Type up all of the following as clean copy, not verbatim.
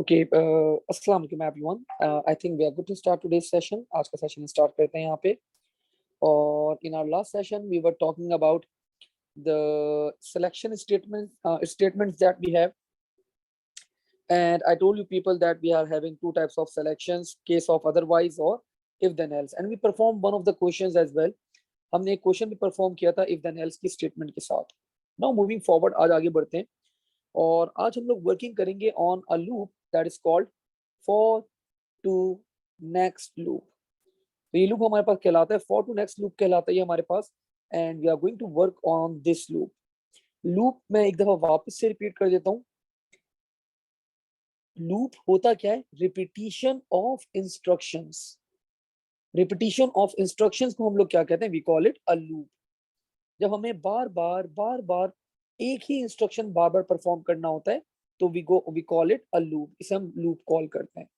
Okay अस्सलाम वालेकुम everyone. I think we are good to start today's session. आज का सेशन स्टार्ट करते हैं यहाँ पे। और in our last session we were talking about the selection statements that we have, and I told you people that we are having two types of selections, case of otherwise or if then else, and we performed one of the questions as well. हमने एक question भी perform किया था if then else की statement के साथ। Now moving forward, आज आगे बढ़ते हैं और आज हम लोग वर्किंग करेंगे on a loop that is called for to next loop. तो ये लूप हमारे पास कहलाता है फॉर टू नेक्स्ट लूप कहलाता है हमारे पास, and we are going to work on this loop. Loop मैं एक दफा वापस से रिपीट कर देता हूँ। लूप होता क्या है? Repetition of instructions. Repetition of instructions को हम लोग क्या कहते हैं? We call it a loop. जब हमें बार बार एक ही इंस्ट्रक्शन बार बार परफॉर्म करना होता है तो we call it a loop. इसे हम लूप कॉल करते हैं।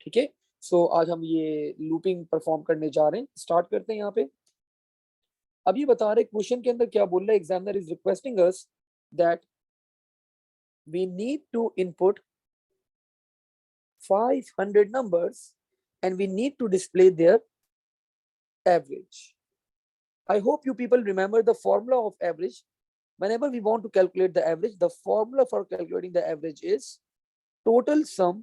ठीक है, सो आज हम ये लूपिंग परफॉर्म करने जा रहे हैं। स्टार्ट करते हैं यहाँ पे। अब ये बता रहे क्वेश्चन के अंदर क्या बोल रहा है, examiner is requesting us that we need to input 500 numbers and we need to display their average. I hope you people remember the formula of average. Whenever we want to calculate the average, the formula for calculating the average is total sum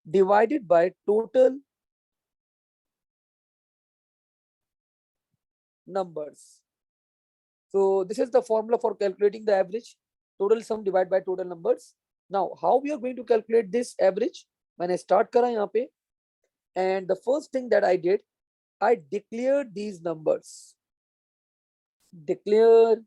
divided by total numbers. So this is the formula for calculating the average, total sum divided by total numbers. Now how we are going to calculate this average? मैंने start करा यहाँ पे, and the first thing that I did, I declared these numbers. Declare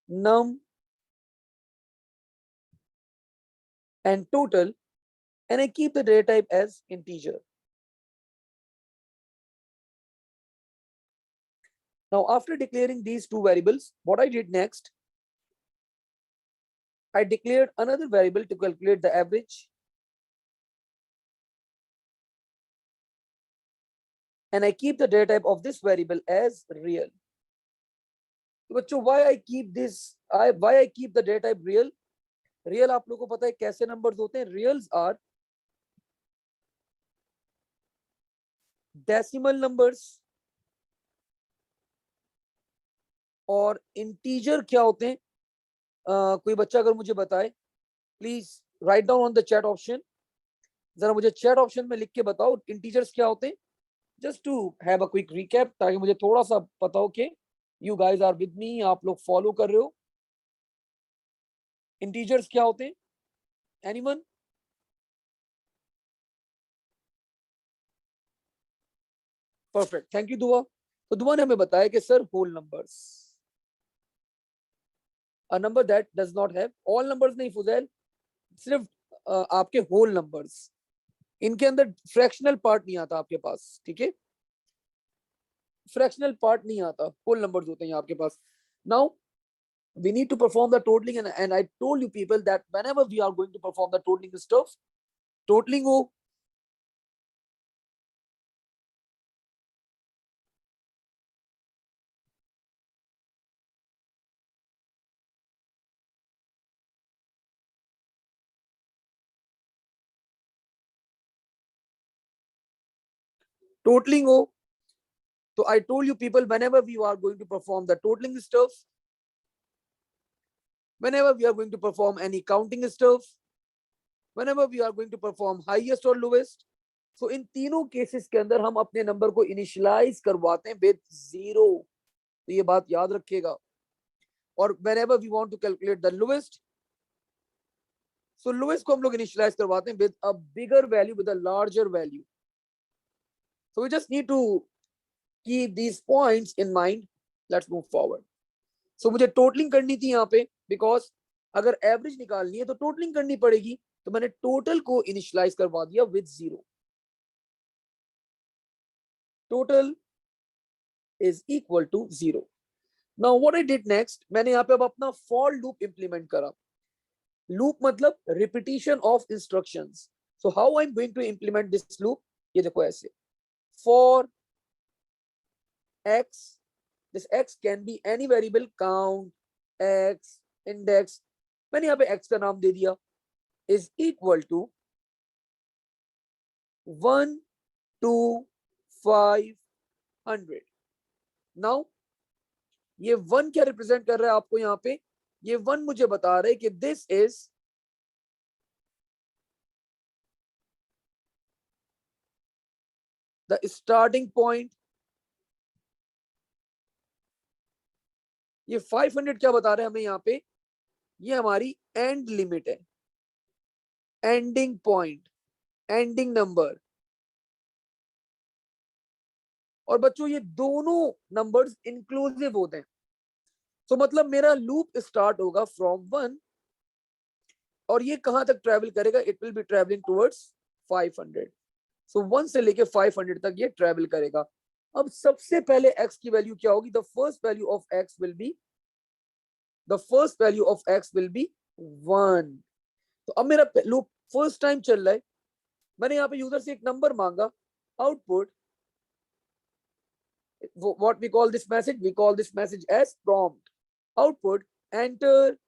num and total, and I keep the data type as integer. Now after declaring these two variables, what I did next, I declared another variable to calculate the average, and I keep the data type of this variable as real. So why I keep this? Why I keep the data type real? Real आप लोगों को पता है कैसे numbers होते हैं? Reals are decimal numbers, और integer क्या होते हैं? कोई बच्चा अगर मुझे बताए, please write down on the chat option. जरा मुझे चैट ऑप्शन में लिख के बताओ इंटीजर्स क्या होते हैं, just to have a quick recap, ताकि मुझे थोड़ा सा पता हो कि you guys are with me, आप लोग फॉलो कर रहे हो। इंटीजर्स क्या होते हैं? एनीवन? परफेक्ट, थैंक यू दुआ। तो दुआ ने हमें बताया कि sir whole numbers, a number that does not have all numbers, नहीं फुजैल, सिर्फ आपके होल नंबर्स, इनके अंदर फ्रैक्शनल पार्ट नहीं आता आपके पास। ठीक है, फ्रैक्शनल पार्ट नहीं आता, होल नंबर्स होते हैं आपके पास। Now we need to perform the totaling, and I told you people that whenever we are going to perform the totaling stuff, totaling हो totaling हो, so I told you people whenever we are going to perform the totaling stuff, whenever we are going to perform any counting stuff, whenever we are going to perform highest or lowest, so इन तीनों cases के अंदर हम अपने number को initialise करवाते हैं with zero. तो ये बात याद रखिएगा। और whenever we want to calculate the lowest, so lowest को हम लोग इनिशियलाइज करवाते हैं with a bigger value, with a larger value. So we just need to keep these points in mind. Let's move forward. So मुझे totalling करनी थी यहाँ पे, बिकॉज अगर एवरेज निकालनी है तो टोटलिंग करनी पड़ेगी, तो मैंने टोटल को इनिशियलाइज करवा दिया with zero. Total is equal to zero. Now what I did next, मैंने यहाँ पे अब अपना फॉर लूप इंप्लीमेंट करा। लूप मतलब repetition of instructions. So how I am going to implement this loop, ये देखो ऐसे, for x, this x can be any variable, count, x, index, मैंने यहाँ पे x का नाम दे दिया, is equal to 1 to 500. Now ये 1 क्या रिप्रेजेंट कर रहा है आपको यहाँ पे? ये 1 मुझे बता रहे कि this is the starting point. ये 500 क्या बता रहे हैं हमें यहाँ पे? ये हमारी एंड लिमिट है, एंडिंग पॉइंट, एंडिंग नंबर. और बच्चों ये दोनों नंबर्स इंक्लूसिव होते हैं. तो मतलब मेरा लूप स्टार्ट होगा फ्रॉम 1 और ये कहां तक ट्रेवल करेगा? It will be travelling towards 500. सो 1 से लेके 500 तक ये ट्रेवल करेगा. अब सबसे पहले x की वैल्यू क्या होगी? The first value of x will be, the first value of x will be 1. तो अब मेरा लूप फर्स्ट टाइम चल रहा है. मैंने यहाँ पे यूजर से एक नंबर मांगा. Output, what we call this message? We call this message as prompt. Output, enter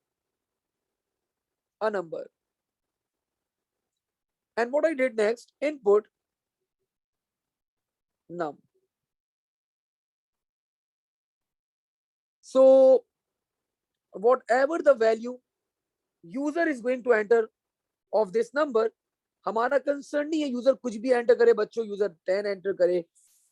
a number. And what I did next, input num. So whatever the value user is going to enter of this number, हमारा concern नहीं है user कुछ भी enter करे. बच्चों user 10 enter करे,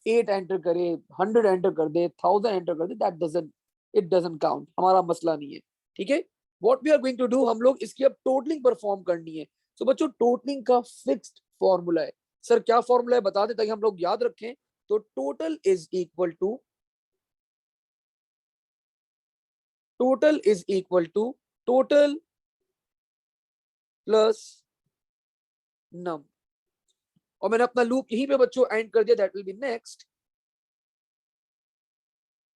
8 enter करे, 100 enter कर दे, 1000 एंटर कर दे, दैट इट डजंट काउंट. हमारा मसला नहीं है. ठीक है. What we are going to do, हम लोग इसकी अब टोटलिंग परफॉर्म करनी है. तो बच्चों टोटलिंग का फिक्स्ड फॉर्मूला है. सर क्या फॉर्मूला है बता दे ताकि हम लोग याद रखें. तो total is equal to total plus num. और मैंने अपना लूप यहीं पे बच्चों एंड कर दिया. That will B next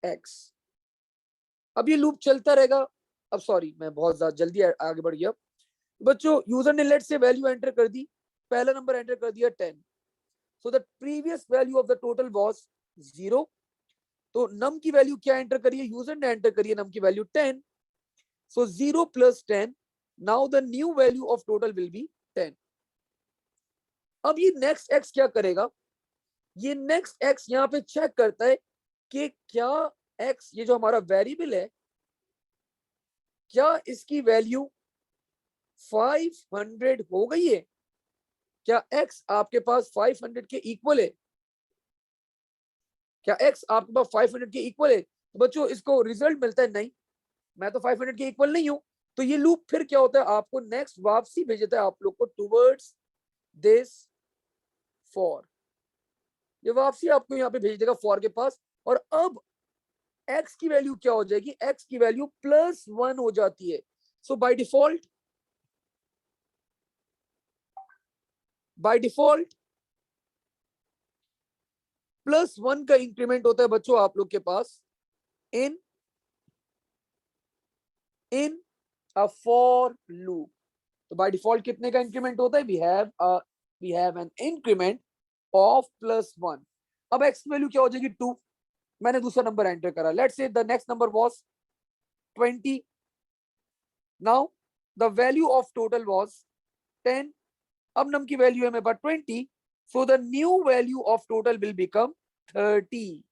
x. अब ये लूप चलता रहेगा. अब सॉरी मैं बहुत ज्यादा जल्दी आगे बढ़ गया. बच्चों यूजर ने लेट से वैल्यू एंटर कर दी. पहला नंबर एंटर कर दिया 10. So the previous value of the total was 0. तो नम की वैल्यू क्या एंटर करिए? यूजर ने एंटर करिए नम की value 10. So 0 plus 10. Now the new value of total will be 10. अब ये नेक्स्ट x क्या करेगा? ये नेक्स्ट x यहाँ पे चेक करता है कि क्या x, ये जो हमारा वेरिएबल है, क्या इसकी वैल्यू 500 हो गई है? क्या x आपके पास 500 के इक्वल है? क्या x आपके पास 500 के इक्वल है? तो बच्चों इसको रिजल्ट मिलता है नहीं, मैं तो 500 के इक्वल नहीं हूं. तो ये लूप फिर क्या होता है? आपको नेक्स्ट वापसी भेज देता है आप लोग को टुवर्ड्स दिस फॉर. ये वापसी आपको यहाँ पे भेज देगा फॉर के पास. और अब x की वैल्यू क्या हो जाएगी? x की वैल्यू +1 हो जाती है. सो बाय डिफॉल्ट +1 का इंक्रीमेंट होता है बच्चों आप लोग के पास इन अ फॉर लूप. तो बाय डिफॉल्ट कितने का इंक्रीमेंट होता है? We have an increment of +1. अब x की वैल्यू क्या हो जाएगी? 2. मैंने दूसरा नंबर एंटर करा. Let's say the next number was 20. Now the value of total was 10. अब नम की वैल्यू है मेरे पास 20. So the new value of total will become 30.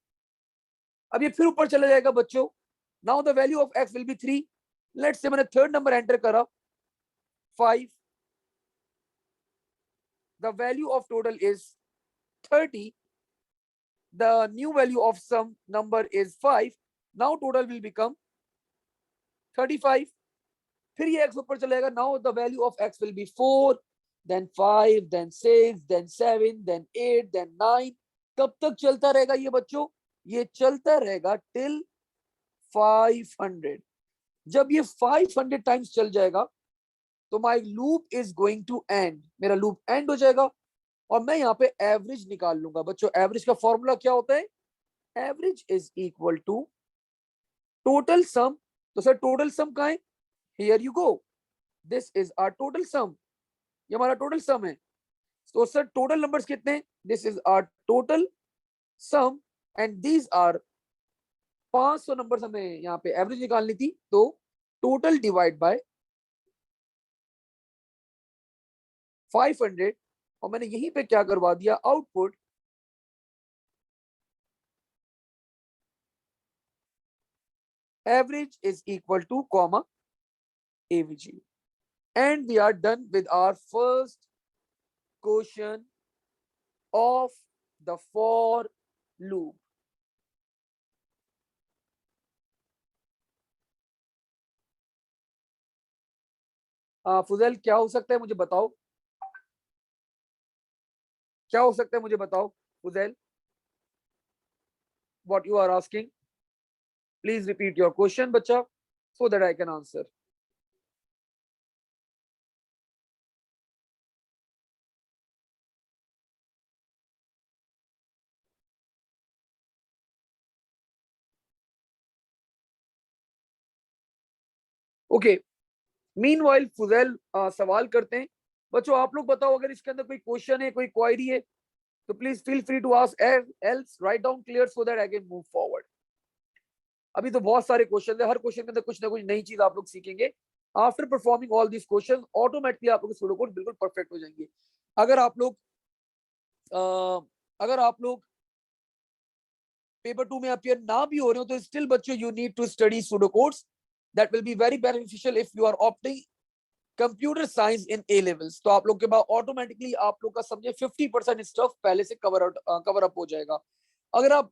अब ये फिर ऊपर चला जाएगा बच्चों. Now the value of x will be 3. Let's say मैंने थर्ड नंबर एंटर करा 5. The value of total is 30. The new value of some number is 5. Now total will become 35. फिर ये x ऊपर चलेगा. Now the value of x will be 4, then 5, then 6, then 7, then 8, then 9. कब तक चलता रहेगा ये बच्चों? ये चलता रहेगा till 500. जब ये 500 टाइम्स चल जाएगा तो my loop is going to end. मेरा लूप एंड हो जाएगा और मैं यहाँ पे एवरेज निकाल लूंगा. बच्चों एवरेज का फॉर्मूला क्या होता है? Average is equal to total sum. तो सर टोटल सम कहाँ है? Here you go. This is our total sum. ये हमारा टोटल सम है. तो सर टोटल नंबर्स कितने हैं? This is our total sum and these are 500 number हमें यहाँ पे एवरेज निकालनी थी, तो टोटल डिवाइड बाय 500, और मैंने यहीं पे क्या करवा दिया, output average is equal to comma avg, and we are done with our first question of the for loop. Fuzail क्या हो सकता है मुझे बताओ, क्या हो सकता है मुझे बताओ Fuzail, what you are asking, please repeat your question बच्चा, so that I can answer. Okay, meanwhile Fuzail सवाल करते हैं। बच्चों आप लोग बताओ, अगर इसके अंदर कोई क्वेश्चन है, कोई क्वेरी है, तो please feel free to ask, else write down clear so that I can move forward. अभी तो बहुत सारे क्वेश्चन है, हर क्वेश्चन के अंदर कुछ ना कुछ नई चीज आप लोग सीखेंगे। After performing all this question automatically आप लोग के सूडोकोड बिल्कुल परफेक्ट हो जाएंगे। अगर आप लोग अगर आप लोग पेपर 2 में अपियर ना भी हो रहे हो, तो स्टिल बच्चों you need to study pseudocodes, that will be very beneficial if you are opting computer science in A levels. तो आप लोग के बाद ऑटोमेटिकली आप लोग का समझे 50% स्टफ पहले से कवर अप हो जाएगा। अगर आप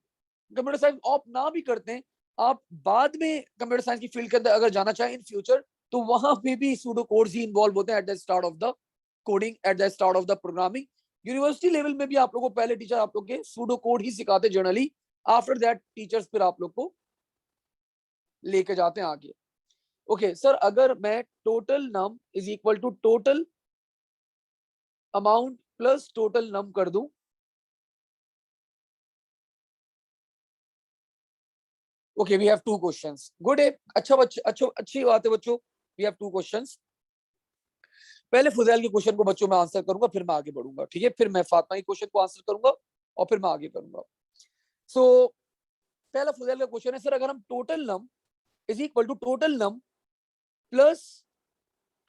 कंप्यूटर साइंस ऑप्ट ना भी करते हैं, आप बाद में कंप्यूटर साइंस की फील्ड के अंदर अगर जाना चाहें इन फ्यूचर, तो वहां पे भी सूडो कोड्स ही इन्वॉल्व होते हैं at the start of the coding, at the start of the programming. University level में भी आप लोगों को पहले टीचर आप लोग के सूडो कोड ही सिखाते जनरली, आफ्टर दैट टीचर्स फिर आप लोग को लेके जाते हैं आगे। ओके सर, अगर मैं total num is equal to total amount plus total num कर दूं, okay we have 2 questions, good है, अच्छा बच्चे, अच्छा अच्छी बात है बच्चों, वी हैव 2 क्वेश्चंस। पहले फुजैल के क्वेश्चन को बच्चों मैं आंसर करूंगा, फिर मैं आगे बढ़ूंगा, ठीक है, फिर मैं फातिमा के क्वेश्चन को आंसर करूंगा और फिर मैं आगे करूंगा। सो पहला फुजैल का क्वेश्चन है, सर अगर हम total num is equal to total num plus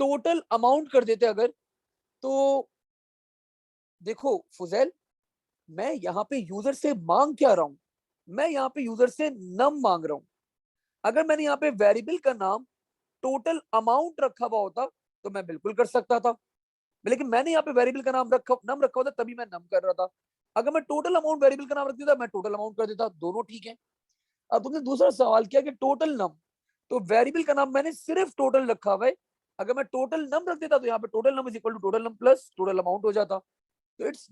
total amount कर देते अगर, तो देखो फुजैल, मैं यहाँ पे यूजर से मांग क्या रहा हूं, मैं यहाँ पे यूजर से नम मांग रहा हूं। अगर मैंने यहाँ पे वेरिएबल का नाम टोटल अमाउंट रखा हुआ होता तो मैं बिल्कुल कर सकता था, लेकिन मैंने यहाँ पे वेरिएबल का नाम नम रखा होता, तभी मैं नम कर रहा था। अगर मैं टोटल अमाउंट वेरिएबल का नाम रख देता, मैं टोटल अमाउंट कर देता, दोनों ठीक है। अब तुमने दूसरा सवाल किया कि टोटल नम, तो वेरिएबल का नाम मैंने सिर्फ टोटल रखा हुआ है, अगर मैं टोटल नम रख देता तो यहाँ पे total num is equal to total num plus total amount हो जाता। तो it's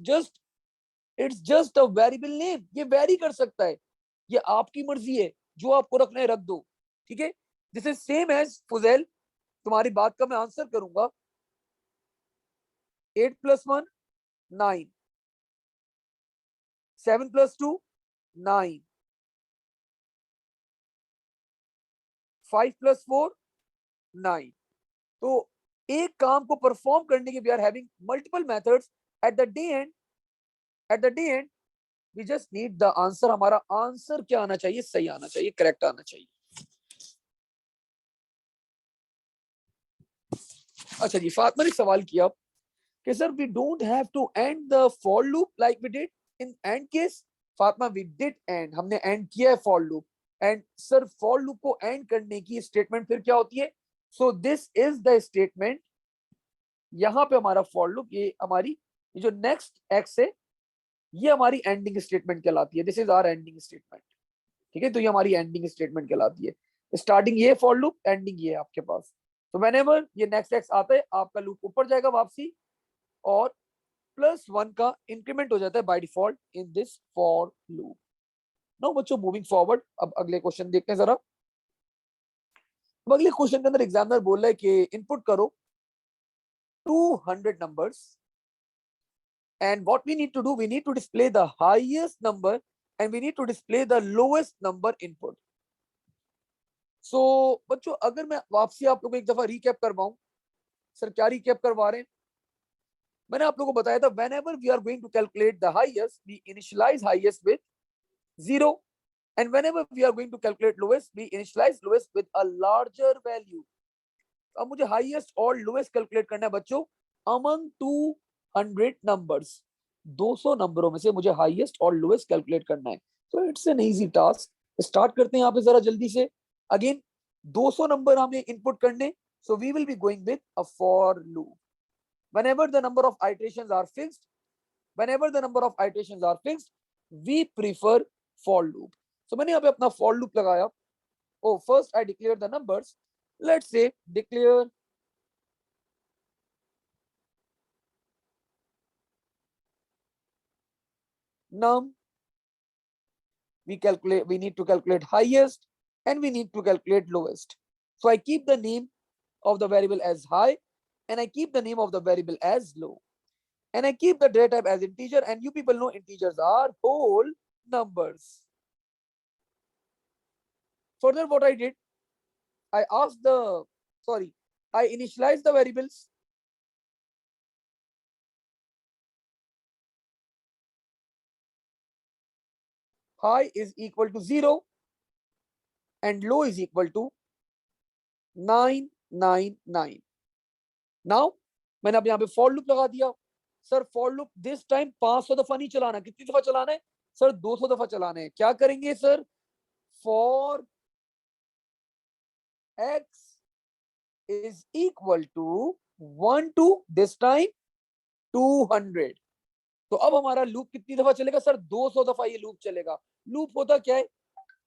just a variable name, ये वेरी कर सकता है, ये आपकी मर्जी है, जो आपको रखना है रख दो, ठीक है। This is same as Fuzail, तुम्हारी बात का मैं आंसर करूंगा, 8 + 1 9, 7 + 2 9, 5 + 4 9। तो एक काम को परफॉर्म करने के we are having multiple methods, at the day end at the day end we just need the answer. हमारा आंसर क्या आना चाहिए, सही आना चाहिए, करेक्ट आना चाहिए। अच्छा जी, फातिमा ने सवाल किया कि sir we don't have to end the for loop like we did in end case. Fatima we did end, हमने एंड किया है for loop, end sir for loop को एंड करने की स्टेटमेंट फिर क्या होती है, so this is the statement. यहाँ पे हमारा फॉर लूप, ये हमारी ये जो नेक्स्ट एक्स है, ये हमारी एंडिंग स्टेटमेंट कहलाती है, this is our ending statement, ठीक है। तो ये हमारी एंडिंग स्टेटमेंट कहलाती है, स्टार्टिंग ये फॉर लूप, एंडिंग ये आपके पास। तो व्हेनेवर ये नेक्स्ट एक्स आता है, आपका लूप ऊपर जाएगा वापसी, और +1 का इंक्रीमेंट हो जाता है by default in this for loop. No बच्चों, मूविंग फॉरवर्ड, अब अगले क्वेश्चन देखते हैं जरा। अब अगले क्वेश्चन के अंदर एग्जामिनर बोल रहा है कि इनपुट करो 200 numbers, and what we need to do, we need to display the highest number and we need to display the lowest number input. So बच्चों, अगर मैं वापसी आप लोगों को एक दफा रिकैप करवाऊं, सर क्या रिकैप करवा रहे हैं, मैंने आप लोगों को बताया था whenever we are going to calculate the highest, we initialize highest with 0, and whenever we are going to calculate lowest, we initialize lowest with a larger value. अब मुझे highest और lowest calculate करना है बच्चों among 200 numbers. 200 नंबरों में से मुझे highest और lowest calculate करना है. So it's an easy task. Start करते हैं यहाँ पे जरा जल्दी से. Again 200 नंबर हमें input करने. So we will be going with a for loop. Whenever the number of iterations are fixed, we prefer for loop. So मैंने यहाँ पे अपना for loop लगाया. Oh, first I declare the numbers. Let's say declare num. We need to calculate highest and we need to calculate lowest. So I keep the name of the variable as high and I keep the name of the variable as low. And I keep the data type as integer, and you people know integers are whole numbers. Further, what I did, I initialized the variables. High is equal to 0 and low is equal to 999. Now, मैंने अब यहाँ पे for loop लगा दिया. Sir for loop this time 500 दफा नहीं चलाना. कितनी दफा चलाना है सर? 200 दफा चलाना है. क्या करेंगे sir? For x is equal to 1 to this time 200. तो अब हमारा लूप कितनी दफा चलेगा सर? 200 दफा ये लूप चलेगा. लूप होता क्या है?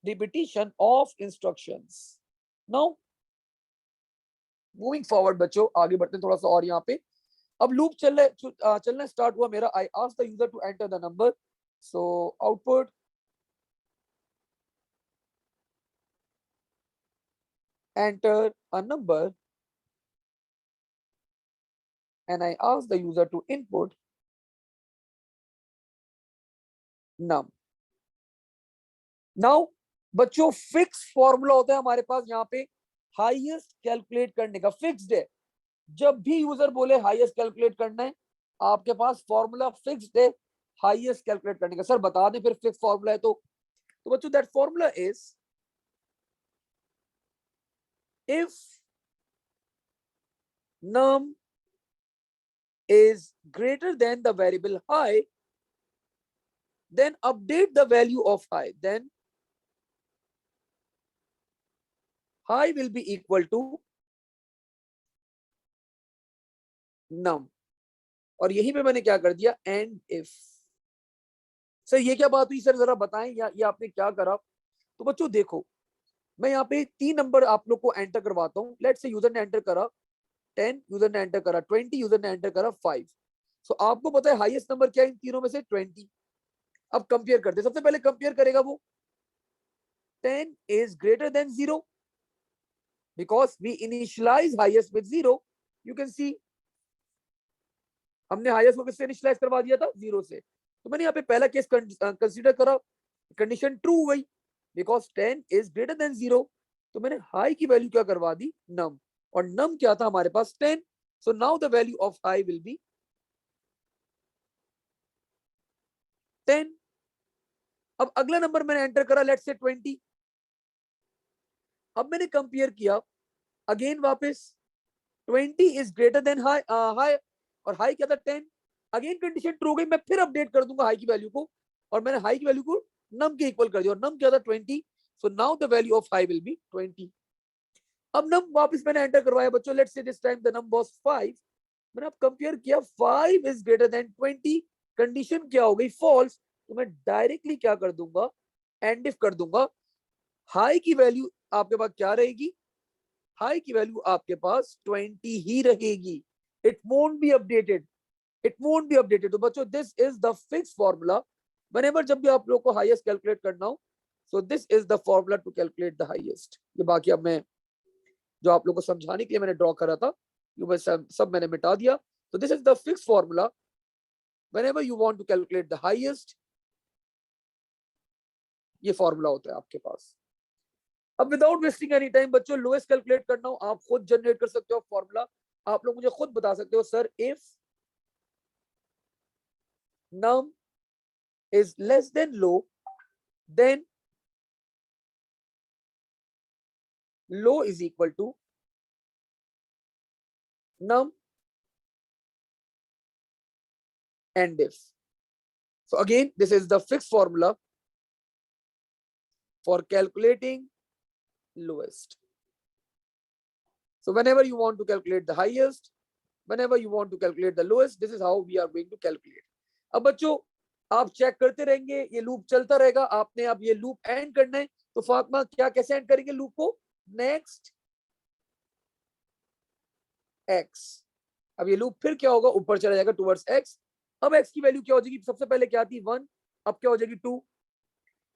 Repetition of instructions. Now moving forward बच्चों, आगे बढ़ते हैं थोड़ा सा और यहाँ पे. अब लूप चलना स्टार्ट हुआ मेरा. I ask the user to enter the number. So output enter a number and I ask the user to input num. Now बच्चों फिक्स फॉर्मूला होता है हमारे पास यहाँ पे हाईएस्ट कैलकुलेट करने का. फिक्स्ड है. जब भी यूजर बोले हाईएस्ट कैलकुलेट करना है, आपके पास फॉर्मूला फिक्स्ड है हाईएस्ट कैलकुलेट करने का. सर बता दें फिर फिक्स फॉर्मूला है तो बच्चों that formula is if num is greater than the variable high, then update the value of high. Then high will be equal to num. और यहीं पे मैंने क्या कर दिया? And if. सर ये क्या बात हुई सर? जरा बताएं या ये आपने क्या करा? तो बच्चों देखो, मैं यहाँ पे 3 नंबर आप लोग को एंटर करवाता हूँ. लेट्स से यूजर ने एंटर करा 10, यूजर ने एंटर करा 20, यूजर ने एंटर करा 5. सो आपको पता है हाईएस्ट नंबर क्या है इन तीनों में से? 20. अब कंपेयर करते हैं. सबसे पहले कंपेयर करेगा वो 10 is greater than 0 because we initialize highest with 0. You can see हमने हाईएस्ट को किससे इनिशियलाइज करवा दिया था? 0 से. तो मैंने यहाँ पे पहला केस कंसीडर करा. कंडीशन ट्रू हो गई बिकॉज 10 is greater than 0. तो मैंने हाई की वैल्यू क्या करवा दी? नम. और नम क्या था हमारे पास? 10. So now the value of high will be 10. अब अगला नंबर मैंने एंटर करा लेट्स से 20. अब मैंने कंपेयर किया अगेन वापस 20 is greater than हाई और हाई क्या था? 10. अगेन कंडीशन ट्रू हो गई. मैं फिर अपडेट कर दूंगा हाई की वैल्यू को और मैंने हाई की वैल्यू को नम के इक्वल कर दिया और नम क्या था? 20. So now the value of high will be 20. अब नम वापस मैंने एंटर करवाया बच्चों. Let's say this time the num was 5. मैंने अब कंपेयर किया 5 is greater than 20. कंडीशन क्या हो गई? फॉल्स. तो मैं डायरेक्टली क्या कर दूंगा? एंड इफ कर दूंगा. हाई की वैल्यू आपके पास क्या रहेगी? हाई की वैल्यू आपके पास 20 ही रहेगी. It won't be updated. तो बच्चों this is the fix formula. Whenever जब भी आप लोग को हाईएस्ट कैलकुलेट करना हो, so this is the formula to calculate the highest. ये बाकी अब मैं जो आप लोग को समझाने के लिए मैंने ड्रॉ करा था ये सब मैंने मिटा दिया. तो this is the fix formula. Whenever you want to calculate the highest, ये फॉर्मूला होता है आपके पास. अब विदाउट वेस्टिंग एनी टाइम बच्चों लोएस्ट कैलकुलेट करना हो, आप खुद जनरेट कर सकते हो फॉर्मूला. आप लोग मुझे खुद बता सकते हो सर इफ num is less than low, then low is equal to num and diff. So again, this is the fixed formula for calculating lowest. So whenever you want to calculate the highest, whenever you want to calculate the lowest, this is how we are going to calculate. अब बच्चों आप check करते रहेंगे, ये loop चलता रहेगा, आपने अब ये लूप एंड करना है, तो फातिमा क्या कैसे एंड करेंगे लूप को? Next x. अब ये लूप फिर क्या होगा, ऊपर चला जाएगा टुवर्ड्स x. अब x की वैल्यू क्या हो जाएगी? सबसे पहले क्या थी 1, अब क्या हो जाएगी 2,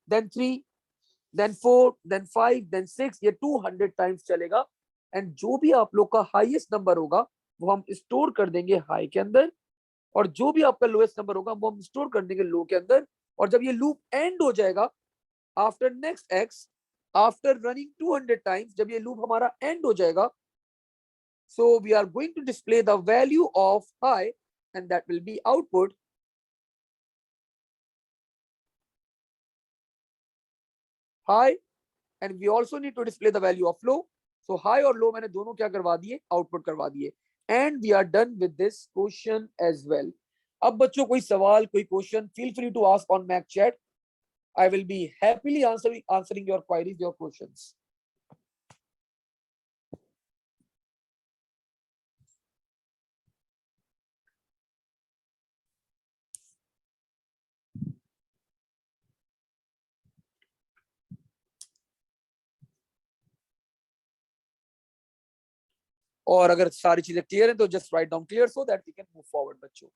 देन 3, देन 4, देन 5, देन 6. ये 200 टाइम्स चलेगा एंड जो भी आप लोग का हाईएस्ट नंबर होगा वो हम स्टोर कर देंगे हाई के अंदर, और जो भी आपका लोएस्ट नंबर होगा वो हम स्टोर कर देंगे लो के अंदर. और जब ये लूप एंड हो जाएगा after next x, after running 200 times, जब ये लूप हमारा एंड हो जाएगा, so we are going to display the value of high and that will be output high, and we also need to display the value of low. So high और low मैंने दोनों क्या करवा दिए, output करवा दिए. And we are done with this question as well. अब बच्चों कोई सवाल, कोई question, feel free to ask on Mac chat. I will be happily answering your queries, your questions. और अगर सारी चीजें क्लियर हैं तो just write down clear so that we can move forward बच्चों.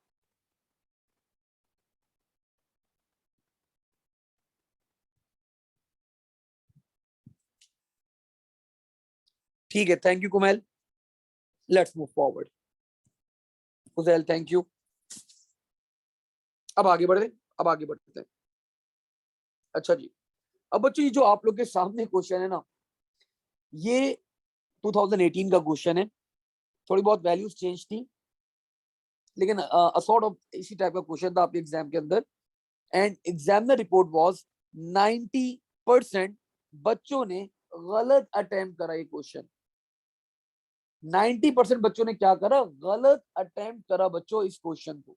ठीक है, thank you Kumail. Let's move forward. Ujail thank you. अब आगे बढ़ते, अब आगे बढ़ते हैं. अच्छा जी, अब बच्चों ये जो आप लोग के सामने क्वेश्चन है ना, ये 2018 का क्वेश्चन है. थोड़ी बहुत वैल्यूज चेंज थी, लेकिन सॉर्ट ऑफ इसी टाइप का क्वेश्चन था आपके एग्जाम के अंदर. एंड एग्जामिनर रिपोर्ट वाज 90% बच्चों ने गलत अटेम्प्ट करा ये क्वेश्चन. 90% बच्चों ने क्या करा, गलत अटेम्प्ट करा बच्चों इस क्वेश्चन को.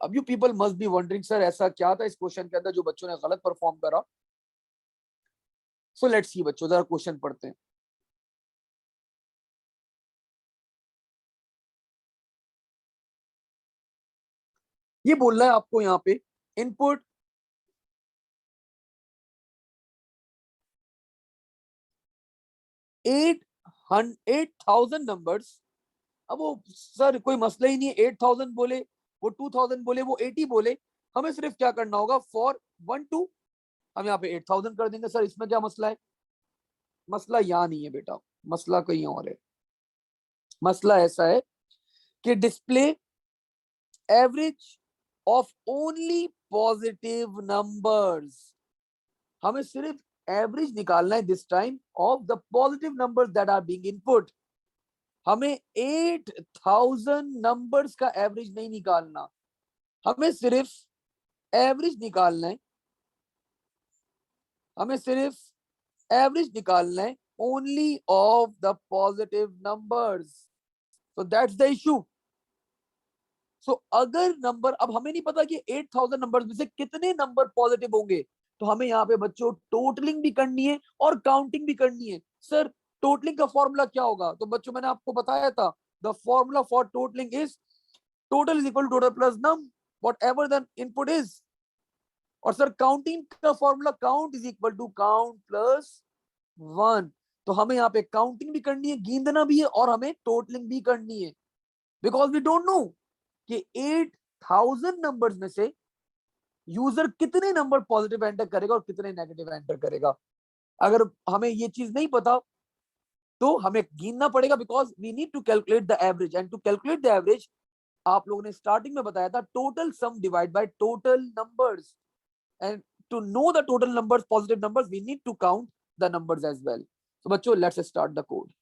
अब you people must be wondering sir ऐसा क्या था इस क्वेश्चन के अंदर जो बच्चों ने गलत परफॉर्म करा. सो लेट्स सी बच्चों, जरा क्वेश्चन पढ़ते हैं. ये बोल रहा है आपको यहाँ पे इनपुट 8,000 नंबर्स. अब वो सर कोई मसला ही नहीं है, 8,000 बोले, वो 2,000 बोले, वो 80 बोले, हमें सिर्फ क्या करना होगा फॉर 1 2 हम यहाँ पे 8,000 कर देंगे. सर इसमें क्या मसला है? मसला यहाँ नहीं है बेटा, मसला कहीं और है. मसला ऐसा है कि display average of only positive numbers. हमें सिर्फ एवरेज निकालना है this time of the positive numbers that are being input. हमें 8,000 नंबर्स का एवरेज नहीं निकालना, हमें सिर्फ एवरेज निकालना है. हमें सिर्फ एवरेज निकालना है only of the positive numbers. So that's the issue. So अगर नंबर, अब हमें नहीं पता कि 8,000 नंबर्स में से कितने नंबर पॉजिटिव होंगे, तो हमें यहाँ पे बच्चों टोटलिंग भी करनी है और काउंटिंग भी करनी है. सर टोटलिंग का फॉर्मूला क्या होगा? तो बच्चों मैंने आपको बताया था, the formula for totalling is total is equal to total plus num whatever the input is. और सर काउंटिंग का formula count is equal to count plus 1. तो हमें यहाँ पे काउंटिंग भी करनी है, गिनना भी है, और हमें टोटलिंग भी करनी है, बिकॉज वी डोंट नो कि 8,000 नंबर्स में से यूजर कितने नंबर पॉजिटिव एंटर करेगा और कितने नेगेटिव एंटर करेगा. अगर हमें ये चीज नहीं पता तो हमें गिनना पड़ेगा, because we need to calculate the average. And to calculate the average, आप लोगों ने स्टार्टिंग में बताया था total sum divide by total numbers. And to know the total numbers, positive numbers, we need to count the numbers as well. तो बच्चों let's start the code.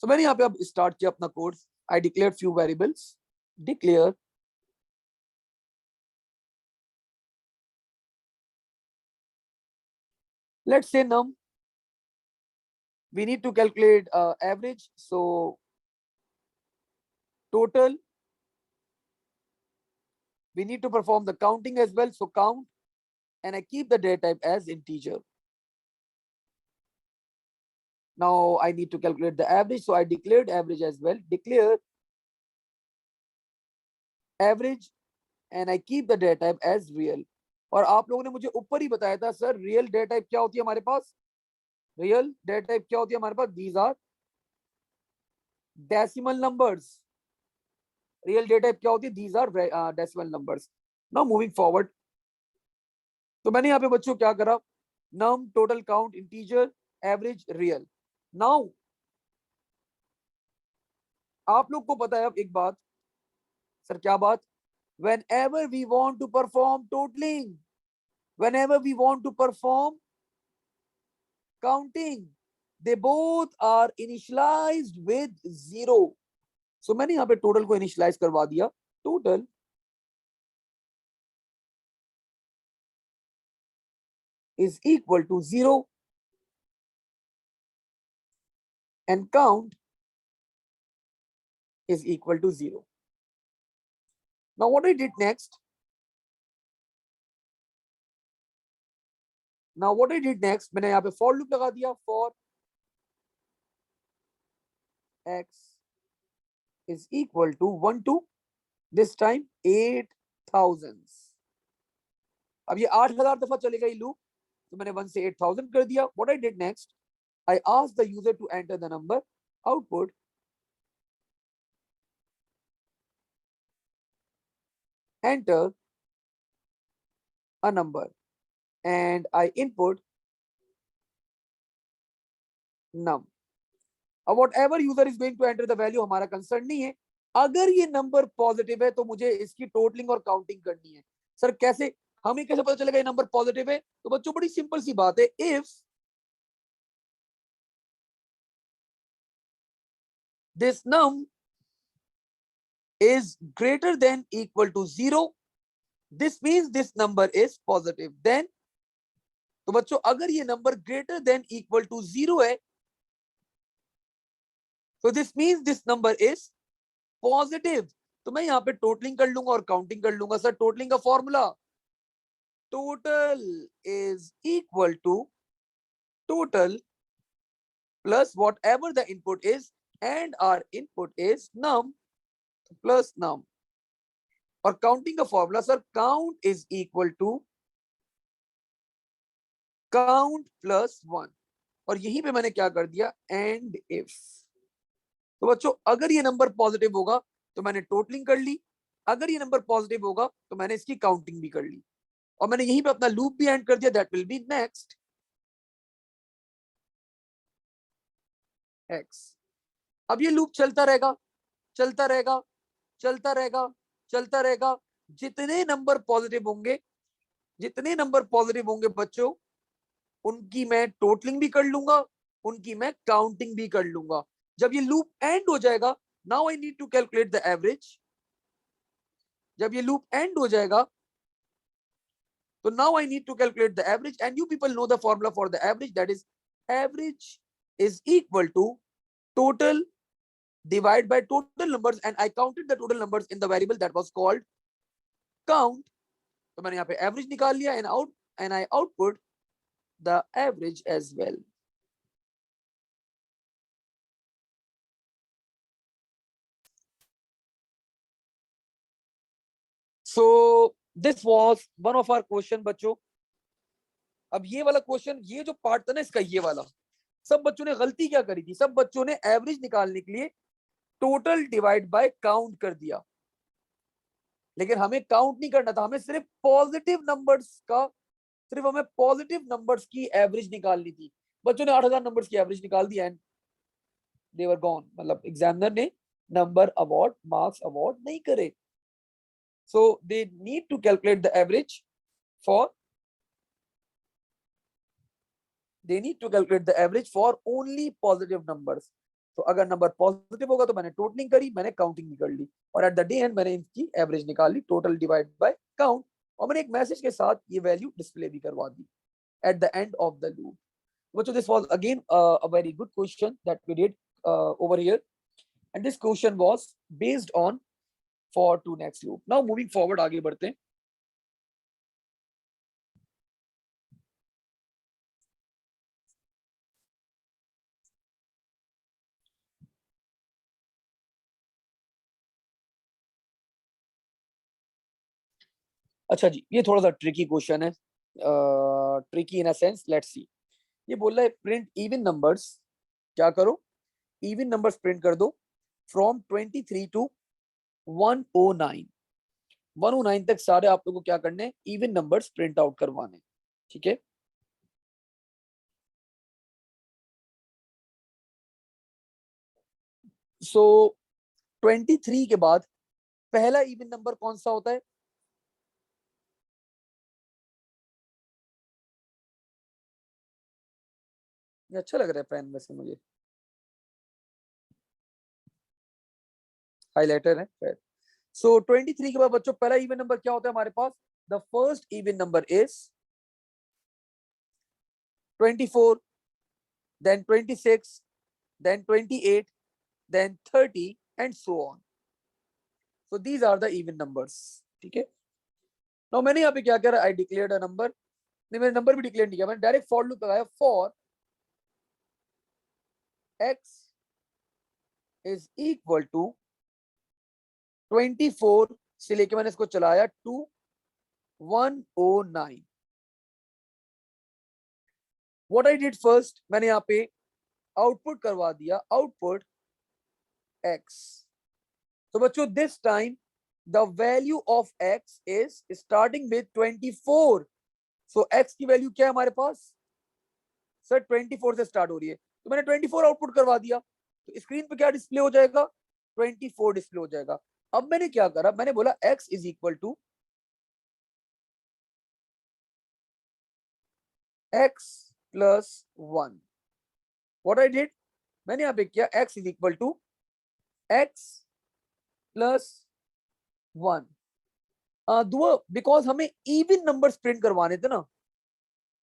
तो मैंने यहाँ पे अब स्टार्ट किया अपना code. I declare few variables. Declare Let's say num. We need to calculate average. So total. We need to perform the counting as well. So count, and I keep the data type as integer. Now I need to calculate the average. So I declared average as well. Declare average, and I keep the data type as real. और आप लोगों ने मुझे ऊपर ही बताया था sir real data type क्या होती है हमारे पास. रियल डेटा टाइप क्या होती है हमारे पास. These are decimal numbers. Real data type क्या होती है. These are decimal numbers. Now moving forward. तो मैंने यहाँ पे बच्चों क्या करा. Num, total, count, integer, average, real. Now आप लोग को पता है अब एक बात. सर क्या बात. whenever we want to perform totaling, whenever we want to perform counting, they both are initialized with 0. So मैंने यहाँ पे टोटल को इनिशियलाइज करवा दिया. Total is equal to 0 and count is equal to 0. Now what I did next. Now what I did next, मैंने यहाँ पे for loop लगा दिया. For x is equal to 1 to this time 8,000. अब ये 8,000 दफा चलेगा ये लूप. तो मैंने 1 से 8,000 कर दिया. What I did next, I asked the user to enter the number. Output enter a number, and I input num. अब whatever user is going to enter the value हमारा कंसर्न नहीं है. अगर ये नंबर पॉजिटिव है तो मुझे इसकी टोटलिंग और काउंटिंग करनी है. सर कैसे, हमें कैसे पता चलेगा ये नंबर पॉजिटिव है. तो बच्चों बड़ी सिंपल सी बात है. If this num is greater than equal to 0, this means this number is positive. Then तो बच्चों अगर ये number greater than equal to 0 है तो this means this number is positive. तो मैं यहाँ पे टोटलिंग कर लूंगा और काउंटिंग कर लूंगा. सर टोटलिंग का formula, total is equal to total plus whatever the input is, and our input is num plus num. और काउंटिंग का formula sir count is equal to count plus 1. और यहीं पे मैंने क्या कर दिया, एंड इफ. तो बच्चों अगर ये नंबर पॉजिटिव होगा तो मैंने टोटलिंग कर ली. अगर ये नंबर पॉजिटिव होगा तो मैंने इसकी काउंटिंग भी कर ली. और मैंने यहीं पे अपना लूप भी एंड कर दिया. That will B next x. अब ये लूप चलता रहेगा, चलता रहेगा, चलता रहेगा, चलता रहेगा. जितने नंबर पॉजिटिव होंगे, जितने नंबर पॉजिटिव होंगे बच्चों, उनकी मैं टोटलिंग भी कर लूंगा, उनकी मैं काउंटिंग भी कर लूंगा. जब ये लूप एंड हो जाएगा, now I need to calculate the average. जब ये लूप एंड हो जाएगा तो now I need to calculate the average, and you people know the formula for the average. That is average is equal to total divided by total numbers, and I counted the total numbers in the variable that was called count. तो मैंने यहाँ पे average निकाल लिया and I output the average as well. So this was one of our question बच्चों. अब ये वाला क्वेश्चन, ये जो पार्ट था ना इसका, ये वाला सब बच्चों ने गलती क्या करी थी. सब बच्चों ने एवरेज निकालने के लिए टोटल डिवाइड बाय काउंट कर दिया. लेकिन हमें काउंट नहीं करना था, हमें सिर्फ पॉजिटिव नंबर्स का, सिर्फ हमें पॉजिटिव नंबर्स की एवरेज निकालनी थी. बच्चों ने 8,000 नंबर्स की एवरेज निकाल दी एंड दे वर गॉन. मतलब एग्जामिनर ने नंबर अवार्ड, मार्क्स अवार्ड नहीं करे. So they need to calculate the average for, they need to calculate the average for only positive numbers. तो अगर नंबर पॉजिटिव होगा तो मैंने टोटलिंग करी, मैंने काउंटिंग भी कर ली, और एट द डे एंड मैंने इनकी एवरेज निकाल ली, टोटल डिवाइड बाय काउंट. और मैंने एक मैसेज के साथ ये वैल्यू डिस्प्ले भी करवा दी. at the end of the loop. So this was again a very good question that we did over here, and this question was based on for to next loop. Now moving forward, आगे बढ़ते हैं. अच्छा जी, ये थोड़ा सा tricky question है, tricky in a sense. Let's see. ये बोल रहा है प्रिंट इवन नंबर्स. क्या करो? इवन नंबर्स प्रिंट कर दो फ्रॉम 23 टू 109. 109 तक सारे आप लोगों को क्या करने हैं? इवन नंबर्स प्रिंट आउट करवाने. ठीक है. सो 23 के बाद पहला इवन नंबर कौन सा होता है? ये अच्छा लग रहा है पेन में से मुझे, हाईलाइटर है. सो 23 के बाद बच्चों पहला इवन नंबर क्या होता है हमारे पास? The first even number is 24, then 26, then 28, then 30 and so on. So these are the even numbers. ठीक है. Now मैंने यहाँ पे क्या करा? I declared a number. नहीं, मैंने नंबर भी डिक्लेयर नहीं किया, मैंने डायरेक्ट फॉर लूप लगाया. For x is equal to 24 से लेके मैंने इसको चलाया to 109. What I did first, मैंने यहाँ पे आउटपुट करवा दिया. Output x. तो बच्चों this time the value of x is starting with 24. So x की वैल्यू क्या है हमारे पास? सर 24 से स्टार्ट हो रही है, तो मैंने 24 आउटपुट करवा दिया. तो स्क्रीन पे क्या डिस्प्ले हो जाएगा? 24 डिस्प्ले हो जाएगा. अब मैंने क्या करा? मैंने बोला x is equal to x plus 1. What I did? मैंने यहाँ पे किया x is equal to x plus 1. दुआ बिकॉज हमें इवन नंबर्स प्रिंट करवाने थे ना,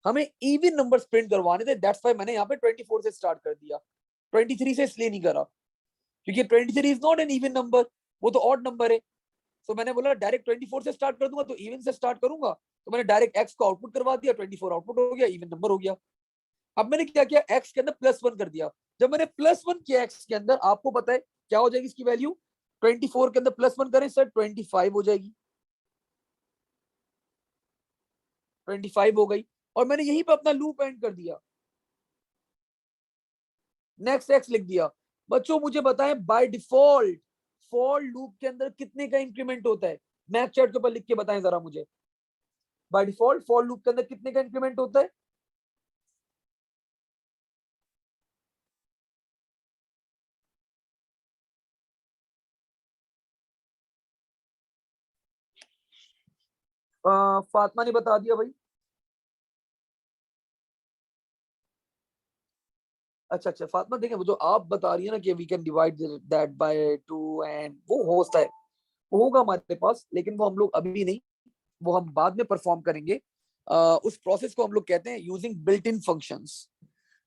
हमें इवन नंबर्स प्रिंट करवाने थे. दैट्स व्हाई मैंने यहाँ पे 24 से स्टार्ट कर दिया. 23 से इसलिए नहीं करा क्योंकि 23 is not an even number, वो तो ऑड नंबर है. तो मैंने बोला डायरेक्ट 24 से स्टार्ट कर दूंगा तो इवन से स्टार्ट करूंगा. तो मैंने डायरेक्ट x को आउटपुट करवा दिया. 24 आउटपुट हो गया, इवन नंबर हो गया. अब मैंने क्या किया? x के अंदर +1 कर दिया. जब मैंने +1 किया x के अंदर, आपको पता है क्या हो जाएगी इसकी वैल्यू? 24 के अंदर +1 करें सर 25 हो जाएगी. 25 हो गई और मैंने यहीं पे अपना लूप एंड कर दिया. नेक्स्ट x लिख दिया. बच्चों मुझे बताएं बाय डिफॉल्ट फॉर लूप के अंदर कितने का इंक्रीमेंट होता है? मैथ चैट के ऊपर लिख के बताएं जरा मुझे. बाय डिफॉल्ट फॉर लूप के अंदर कितने का इंक्रीमेंट होता है? फातिमा ने बता दिया भाई. अच्छा अच्छा फातिमा, देखें वो जो आप बता रही है ना कि we can divide that by 2 and वो होता है, वो होगा हमारे पास, लेकिन वो हम लोग अभी नहीं, वो हम बाद में परफॉर्म करेंगे. उस प्रोसेस को हम लोग कहते हैं यूजिंग बिल्ट इन फंक्शंस.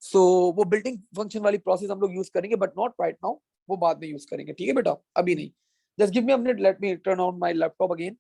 सो वो बिल्ट इन फंक्शन वाली प्रोसेस हम लोग यूज करेंगे बट नॉट राइट नाउ, वो बाद में यूज करेंगे. ठीक है बेटा, अभी नहीं. Just give me a minute, let me turn on my laptop again.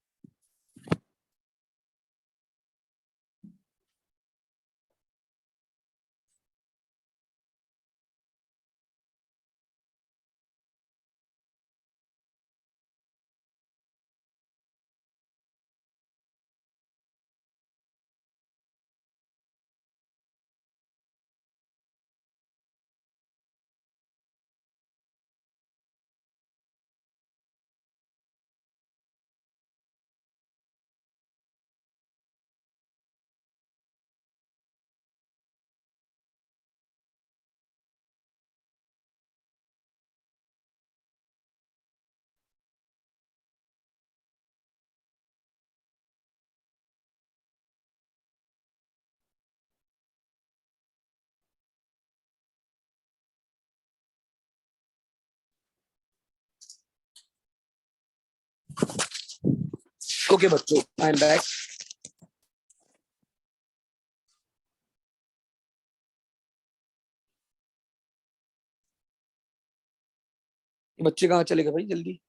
Okay बच्चों, आई एम बैक. ये बच्चे कहाँ चले गए भाई जल्दी?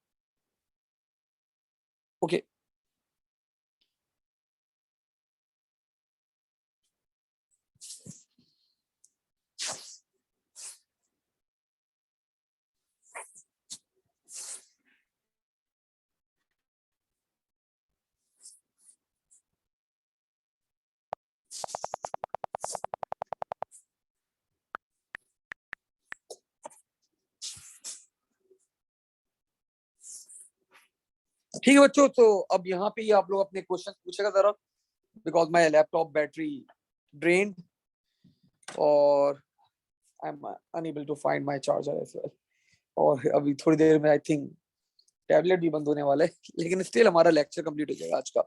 ओके, ठीक है बच्चों, तो अब यहाँ पे ही आप लोग अपने क्वेश्चन पूछेगा जरा, because my laptop battery drained और I am unable to find my charger as well. और अभी थोड़ी देर में आई थिंक टैबलेट भी बंद होने वाला है, लेकिन स्टिल हमारा लेक्चर कंप्लीट हो जाएगा आज का।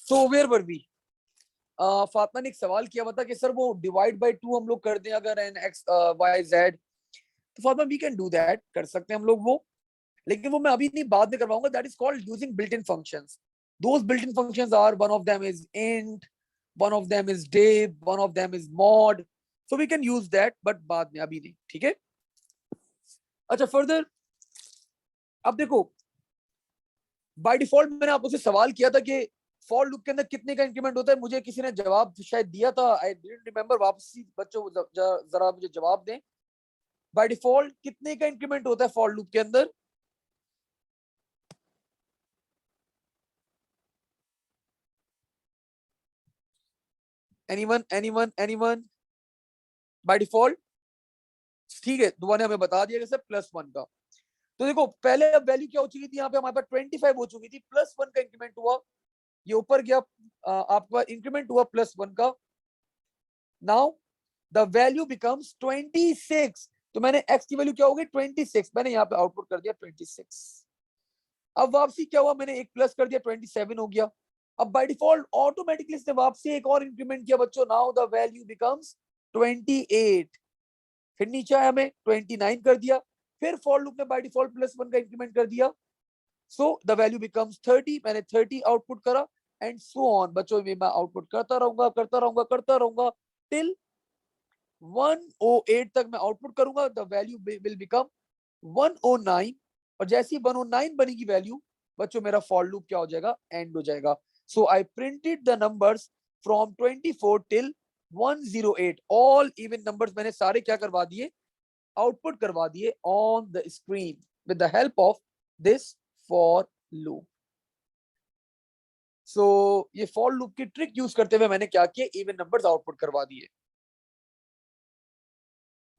तो वेयर वर वी? फातिमा ने एक सवाल किया हुआ था कि सर वो डिवाइड बाय 2 हम लोग कर दें अगर एन एक्स वाई जेड, तो Fatima we can do that, कर सकते हैं हम लोग वो, लेकिन वो मैं अभी नहीं, बाद में करवाऊंगा। That is called using built in functions. Those built in functions are, one of them is int, one of them is div, one of them is mod, so we can use that, but बाद में, अभी नहीं, ठीक है। अच्छा further, अब देखो, by default मैंने आपसे सवाल किया था कि फॉर लूप के अंदर कितने का इंक्रीमेंट होता है, मुझे किसी ने जवाब शायद दिया था, आई डिडंट रिमेंबर, वापसी बच्चों जरा मुझे जवाब दें। बाय डिफॉल्ट कितने का इंक्रीमेंट होता है फॉर लूप के अंदर? Anyone anyone anyone? By default, ठीक है, दुआ ने हमें बता दिया कि +1 का। तो देखो पहले अब वैल्यू क्या हो चुकी थी, यहाँ पे हमारे पास 25 हो चुकी थी, +1 का इंक्रीमेंट हुआ, ये ऊपर गया, आपका इंक्रीमेंट हुआ +1 का। नाउ द वैल्यू बिकम्स 26, तो मैंने x की वैल्यू क्या हो गई 26, मैंने यहाँ पे आउटपुट कर दिया 26। अब वापसी क्या हुआ, मैंने एक प्लस कर दिया 27 हो गया। अब बाय डिफॉल्ट ऑटोमेटिकली इसने वापसी एक और इंक्रीमेंट किया बच्चों, नाउ द वैल्यू बिकम्स 28। फिर नीचे आया, हमें 29 कर दिया, फिर फॉर लूप ने बाय डिफॉल्ट +1 का इंक्रीमेंट कर दिया, सो द वैल्यू बिकम्स 30, मैंने 30 आउटपुट करा, एंड सो ऑन बच्चों, में मैं आउटपुट करता रहूंगा करता रहूंगा करता रहूंगा टिल 108 तक मैं आउटपुट करूंगा, द वैल्यू विल बिकम 109, और जैसी 109 बनेगी वैल्यू बच्चों, मेरा फॉर लूप क्या हो जाएगा, एंड हो जाएगा। So I printed the numbers from 24 till 108, all even numbers मैंने सारे क्या करवा दिए, आउटपुट करवा दिए on the screen with the help of this for loop. So ये फॉर लूप की ट्रिक यूज करते हुए मैंने क्या किया, इवन नंबर्स आउटपुट करवा दिए।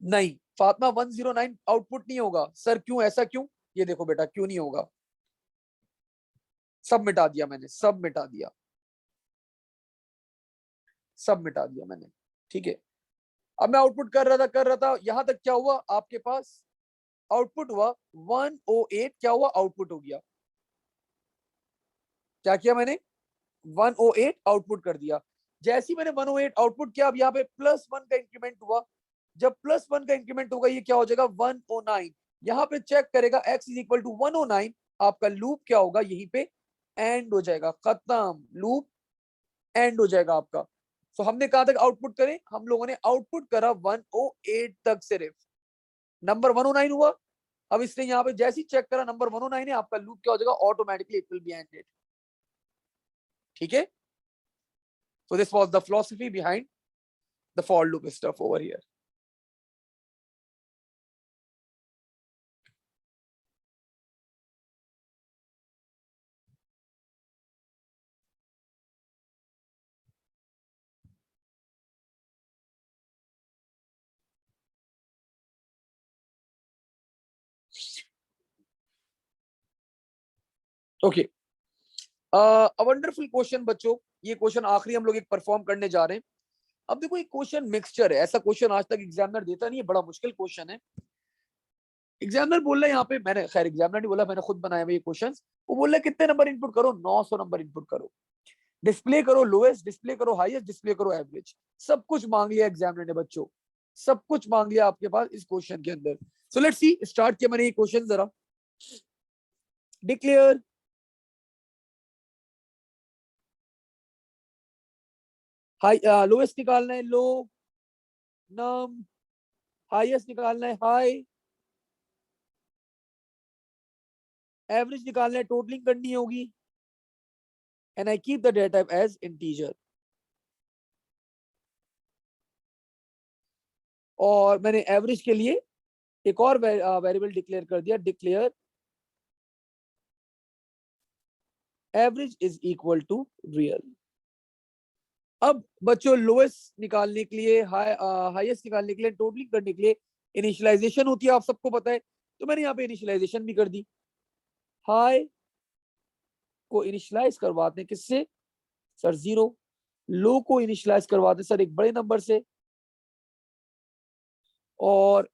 नहीं फातिमा, 109 आउटपुट नहीं होगा सर, क्यों, ऐसा क्यों? ये देखो बेटा, क्यों नहीं होगा, सब मिटा दिया मैंने, सब मिटा दिया, सब मिटा दिया मैंने, ठीक है। अब मैं आउटपुट कर रहा था, यहां तक क्या हुआ आपके पास, आउटपुट हुआ 108, क्या हुआ, आउटपुट हो गया, क्या किया मैंने, 108 आउटपुट कर दिया। जैसे ही मैंने 108 आउटपुट किया, अब यहाँ पे +1 का इंक्रीमेंट हुआ, जब +1 का इंक्रीमेंट होगा ये क्या हो जाएगा, 109, यहाँ पे चेक करेगा x इज इक्वल टू 109, आपका लूप क्या होगा, यहीं पे एंड हो जाएगा, खत्म, लूप एंड हो जाएगा आपका। तो हमने कहा तक आउटपुट करें, हम लोगों ने आउटपुट करा 108 तक सिर्फ, नंबर 109 हुआ। अब इसने यहाँ पे जैसे ही चेक करा नंबर 109 है, आपका लूप क्या हो जाएगा, automatically it will be ended, ठीक है। So this was the philosophy behind the for loop stuff over here. Okay. A wonderful question बच्चों, ये क्वेश्चन आखिरी हम लोग एक परफॉर्म करने जा रहे हैं। अब देखो, एक क्वेश्चन मिक्सचर है, ऐसा क्वेश्चन आज तक एग्जामिनर देता नहीं है, बड़ा मुश्किल क्वेश्चन है। एग्जामिनर बोल रहा है यहाँ पे, मैंने खैर एग्जामिनर नहीं बोला, मैंने खुद बनाया हुआ ये क्वेश्चन, वो बोल रहा है कितने नंबर इनपुट करो, 900 नंबर इनपुट करो, डिस्प्ले करो लोएस्ट, डिस्प्ले करो हाईएस्ट, डिस्प्ले करो एवरेज, सब कुछ मांग लिया एग्जामिनर ने बच्चों, सब कुछ मांग लिया आपके पास इस क्वेश्चन के अंदर। सो लेट्स सी, स्टार्ट किया मैंने ये क्वेश्चन, जरा डिक्लेयर हाई, लोएस्ट निकालना है लो, नम, हाईएस्ट निकालना है हाई, एवरेज निकालना है, टोटलिंग करनी होगी, and I keep the data type as integer. और मैंने एवरेज के लिए एक और वेरिएबल डिक्लेयर कर दिया, declare average is equal to real. अब बच्चों लोएस्ट निकालने के लिए, हाईएस्ट निकालने के लिए, टोटलिंग करने के लिए इनिशियलाइजेशन होती है, आप सबको पता है। तो मैंने यहाँ पे इनिशियलाइजेशन भी कर दी। हाई को इनिशियलाइज करवाते हैं किससे सर? 0। लो को इनिशियलाइज करवाते हैं सर एक बड़े नंबर से, और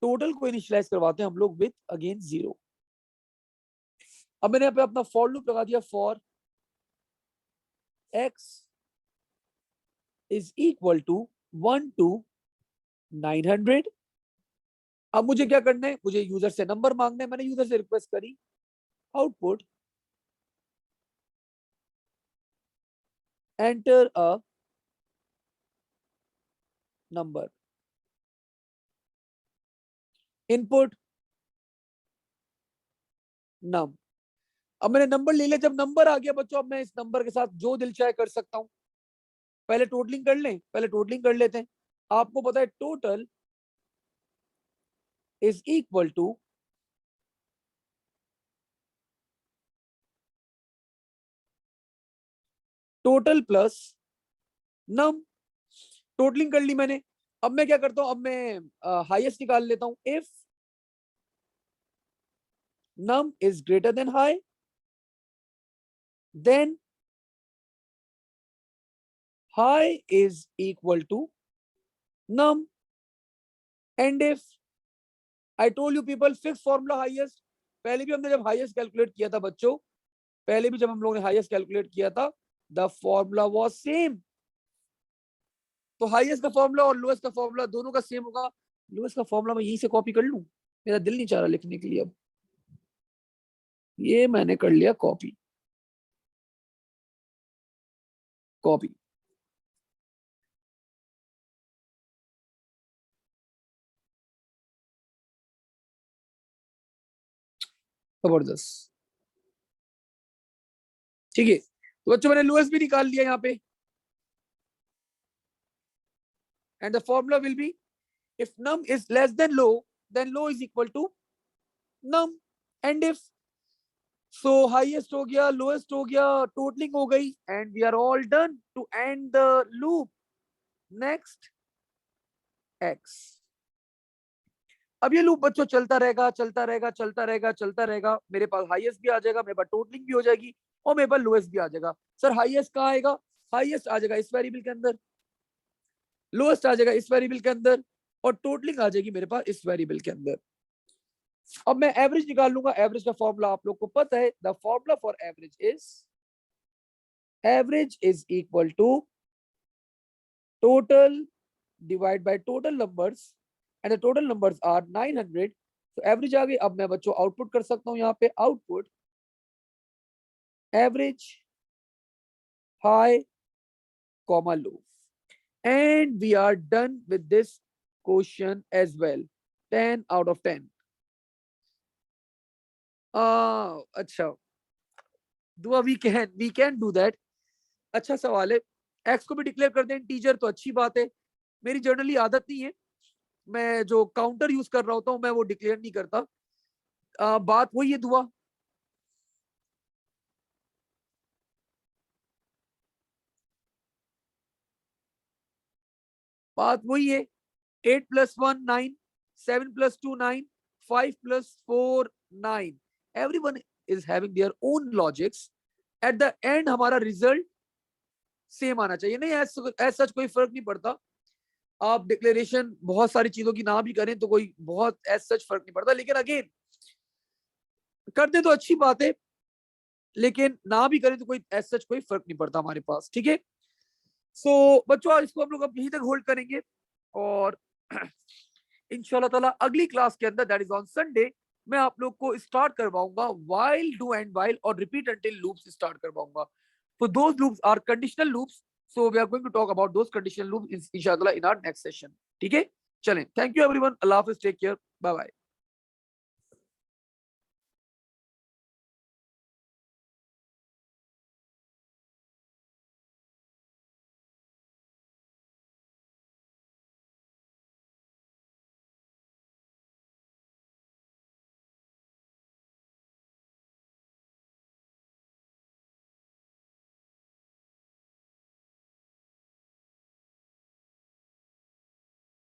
टोटल को इनिशियलाइज करवाते हैं हम लोग विथ अगेन 0। अब मैंने यहाँ पे अपना फॉर लूप लगा दिया, for x is equal to 1 to 900। अब मुझे क्या करना है? मुझे यूजर से नंबर मांगना है। मैंने यूजर से रिक्वेस्ट करी, output enter a number, input num. अब मैंने नंबर ले लिया। जब नंबर आ गया बच्चों, अब मैं इस नंबर के साथ जो दिल चाहे कर सकता हूं। पहले टोटलिंग कर लें, पहले टोटलिंग कर लेते हैं। आपको पता है total is equal to total plus num. Totalling कर ली मैंने। अब मैं क्या करता हूं? अब मैं हाईएस्ट निकाल लेता हूं। If num is greater than high, then high is equal to num. And if I told you people, fix formula highest, पहले भी हमने जब हाईएस्ट कैलकुलेट किया था बच्चों, पहले भी जब हम लोगों ने हाईएस्ट कैलकुलेट किया था, द फॉर्मूला वाज सेम। तो हाईएस्ट का फॉर्मूला और लोएस्ट का फॉर्मूला दोनों का सेम होगा। लोएस्ट का फॉर्मूला मैं यहीं से कॉपी कर लूं, मेरा दिल नहीं चाह रहा लिखने के लिए। अब ये मैंने कर लिया कॉपी, कॉपी। जबरदस्त, ठीक है। तो बच्चों मैंने लोएस्ट भी निकाल लिया यहाँ पे, and the formula will be if num is less than low, then low is equal to num. And if so, highest हो गया, lowest हो गया, totaling हो गई, and we are all done to end the loop. Next x। अब ये loop बच्चों चलता रहेगा, चलता रहेगा, चलता रहेगा, चलता रहेगा। मेरे पास हाईएस्ट भी आ जाएगा, मेरे पास टोटलिंग भी हो जाएगी, और मेरे पास लोएस्ट भी आ जाएगा। सर हाईएस्ट कहाँ आएगा? हाईएस्ट आ जाएगा इस वेरिएबल के अंदर, लोएस्ट आ जाएगा इस वेरिएबल के अंदर, और टोटलिंग आ जाएगी मेरे पास इस वेरिएबल के अंदर। अब मैं एवरेज निकाल लूंगा। एवरेज का फॉर्मूला आप लोग को पता है, the formula for average is equal to total divide by total numbers, and the total numbers are 900। तो एवरेज आ गई। अब मैं बच्चों आउटपुट कर सकता हूं यहाँ पे, output average high comma low, and we are done with this question as well. 10 out of 10। अच्छा, दुआ वी कैन डू दैट। अच्छा सवाल है। एक्स को भी डिक्लेयर कर दें इंटीजर तो अच्छी बात है। मेरी जनरली आदत नहीं है, मैं जो काउंटर यूज कर रहा होता हूं मैं वो डिक्लेयर नहीं करता। बात वही है दुआ, बात वही है। 8 + 1 9, 7 + 2 9, 5 + 4 9। Everyone is having their own logics. At the end हमारा रिजल्ट सेम आना चाहिए। नहीं एज सच कोई फर्क नहीं पड़ता। आप डिक्लेरेशन बहुत सारी चीजों की ना भी करें तो कोई बहुत एज सच फर्क नहीं पड़ता, लेकिन अगेन कर दे तो अच्छी बात है, लेकिन ना भी करें तो कोई एज सच कोई फर्क नहीं पड़ता हमारे पास। ठीक है। सो बच्चों इसको हम लोग अब यहीं तक होल्ड करेंगे, और इंशाल्लाह ताला अगली क्लास के अंदर, दैट इज ऑन संडे, मैं आप लोग को स्टार्ट करवाऊंगा व्हाइल, डू एंड व्हाइल और रिपीट अंटिल लूप्स स्टार्ट करवाऊंगा। So those loops are conditional loops. So we are going to talk about those conditional loops inshallah in our next session. ठीक है, चलें। Thank you everyone. Allah Hafiz. Take care. Bye bye.